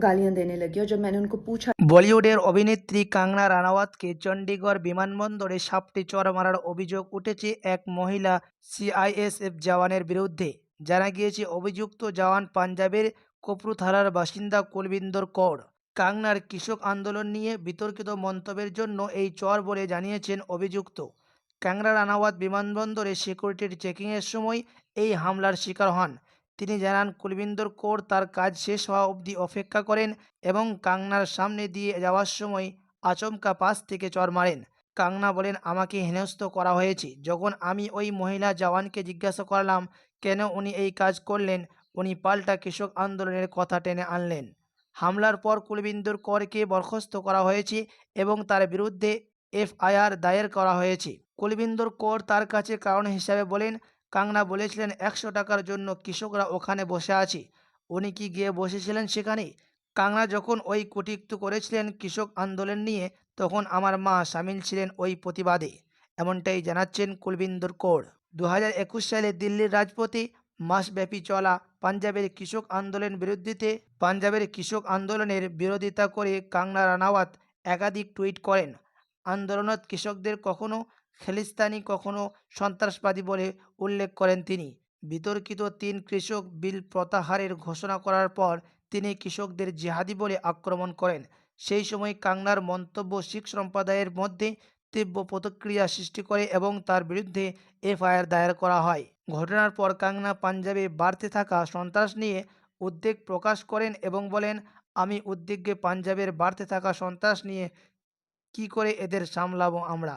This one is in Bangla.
गालियाँ देने लगी। और जब मैंने उनको पूछा বলিউডের অভিনেত্রী কাঙ্গনা রানাওয়াতকে চণ্ডীগড় বিমানবন্দরে সাপটি চড় মারার অভিযোগ উঠেছে এক মহিলা সিআইএসএফ জওয়ানের বিরুদ্ধে। জানা গিয়েছে অভিযুক্ত জওয়ান পাঞ্জাবের কপুরথালার বাসিন্দা কুলবিন্দর কৌর। কাঙ্গনার কৃষক আন্দোলন নিয়ে বিতর্কিত মন্তব্যের জন্য এই চড় বলে জানিয়েছেন অভিযুক্ত। কাঙ্গনা রানাওয়াত বিমানবন্দরে সিকিউরিটির চেকিংয়ের সময় এই হামলার শিকার হন। তিনি জানান, কুলবিন্দর কৌর তার কাজ শেষ হওয়া অবধি অপেক্ষা করেন এবং কাঙ্গনার সামনে দিয়ে যাওয়ার সময় আচমকা পাশ থেকে চড় মারেন। কাঙ্গনা বলেন, আমাকে হেনস্থ করা হয়েছে। যখন আমি ওই মহিলা জওয়ানকে জিজ্ঞাসা করলাম কেন উনি এই কাজ করলেন, উনি পাল্টা কৃষক আন্দোলনের কথা টেনে আনলেন। হামলার পর কুলবিন্দর কৌরকে বরখাস্ত করা হয়েছে এবং তার বিরুদ্ধে এফআইআর দায়ের করা হয়েছে। কুলবিন্দর কৌর তার কাছে কারণ হিসাবে বলেন, কাঙ্গনা বলেছিলেন 100 টাকার জন্য কৃষকরা ওখানে বসে আছে। উনি কি গিয়ে বসেছিলেন সেখানে? কাঙ্গনা যখন ওই কটূক্তি করেছিলেন কৃষক আন্দোলন নিয়ে, তখন আমার মা সামিল ছিলেন ওই প্রতিবাদে। এমনটাই জানাচ্ছেন কুলবিন্দর কৌর। 2021 সালে দিল্লির রাজপথে মাসব্যাপী চলা পাঞ্জাবের কৃষক আন্দোলনের বিরোধিতা করে কাঙ্গনা রানাওয়াত একাধিক টুইট করেন। আন্দোলনত কৃষকদের কখনো খালিস্তানি কখনো সন্ত্রাসবাদী বলে উল্লেখ করেন তিনি। বিতর্কিত 3 কৃষক বিল প্রত্যাহারের ঘোষণা করার পর তিনি কৃষকদের জিহাদি বলে আক্রমণ করেন। সেই সময় কাঙ্গনার মন্তব্য শিখ সম্প্রদায়ের মধ্যে তীব্র প্রতিক্রিয়া সৃষ্টি করে এবং তার বিরুদ্ধে এফআইআর দায়ের করা হয়। ঘটনার পর কাঙ্গনা পাঞ্জাবে বাড়তে থাকা সন্ত্রাস নিয়ে উদ্বেগ প্রকাশ করেন এবং বলেন, আমি উদ্বিগ্ন পাঞ্জাবের বাড়তে থাকা সন্ত্রাস নিয়ে, কী করে এদের সামলাবো আমরা।